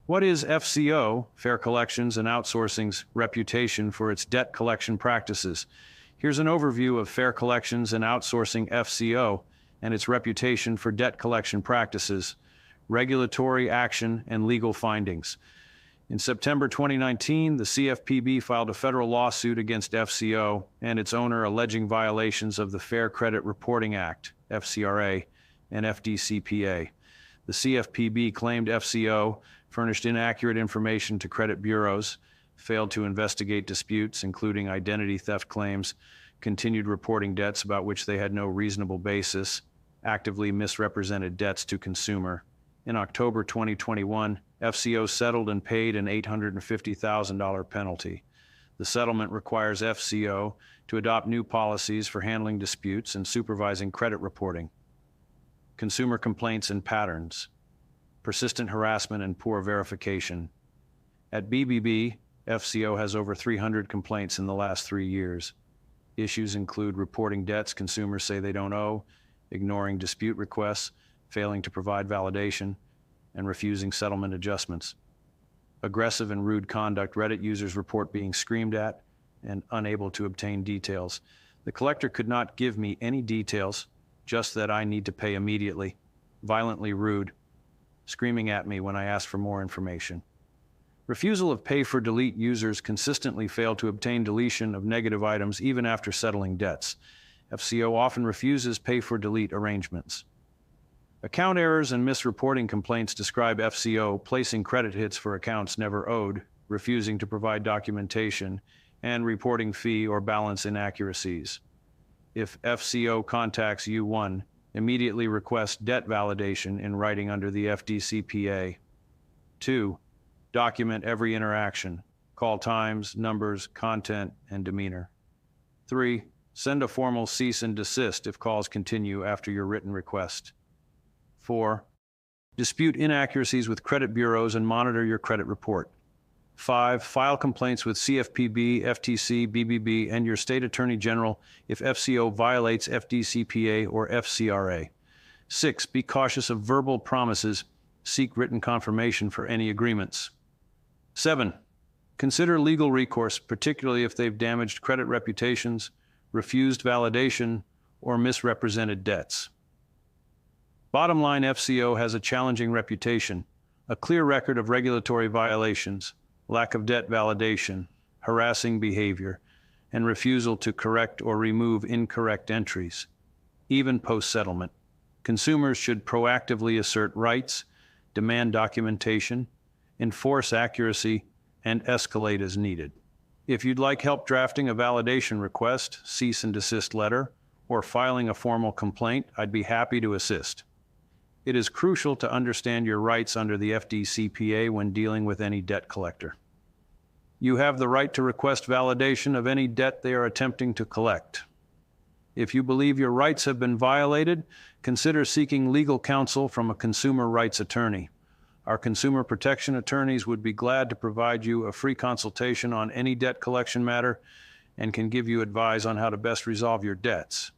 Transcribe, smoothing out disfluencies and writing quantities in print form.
What is FCO, Fair Collections and Outsourcing's reputation for its debt collection practices? Here's an overview of Fair Collections and Outsourcing FCO and its reputation for debt collection practices, regulatory action, and legal findings. In September 2019, the CFPB filed a federal lawsuit against FCO and its owner alleging violations of the Fair Credit Reporting Act, FCRA, and FDCPA. The CFPB claimed FCO furnished inaccurate information to credit bureaus, failed to investigate disputes, including identity theft claims, continued reporting debts about which they had no reasonable basis, actively misrepresented debts to consumer. In October 2021, FCO settled and paid an $850,000 penalty. The settlement requires FCO to adopt new policies for handling disputes and supervising credit reporting. Consumer complaints and patterns, persistent harassment and poor verification. At BBB, FCO has over 300 complaints in the last 3 years. Issues include reporting debts consumers say they don't owe, ignoring dispute requests, failing to provide validation, and refusing settlement adjustments. Aggressive and rude conduct. Reddit users report being screamed at and unable to obtain details. The collector could not give me any details, just that I need to pay immediately. Violently rude, screaming at me when I asked for more information. Refusal of pay for delete. Users consistently fail to obtain deletion of negative items even after settling debts. FCO often refuses pay for delete arrangements. Account errors and misreporting complaints describe FCO placing credit hits for accounts never owed, refusing to provide documentation, and reporting fee or balance inaccuracies. If FCO contacts you, 1. Immediately request debt validation in writing under the FDCPA. 2. Document every interaction, call times, numbers, content, and demeanor. 3. Send a formal cease and desist if calls continue after your written request. 4. Dispute inaccuracies with credit bureaus and monitor your credit report. 5. File complaints with CFPB, FTC, BBB, and your state attorney general if FCO violates FDCPA or FCRA. 6. Be cautious of verbal promises. Seek written confirmation for any agreements. 7. Consider legal recourse, particularly if they've damaged credit reputations, refused validation, or misrepresented debts. Bottom line, FCO has a challenging reputation, a clear record of regulatory violations, lack of debt validation, harassing behavior, and refusal to correct or remove incorrect entries. Even post-settlement, consumers should proactively assert rights, demand documentation, enforce accuracy, and escalate as needed. If you'd like help drafting a validation request, cease and desist letter, or filing a formal complaint, I'd be happy to assist. It is crucial to understand your rights under the FDCPA when dealing with any debt collector. You have the right to request validation of any debt they are attempting to collect. If you believe your rights have been violated, consider seeking legal counsel from a consumer rights attorney. Our consumer protection attorneys would be glad to provide you a free consultation on any debt collection matter and can give you advice on how to best resolve your debts.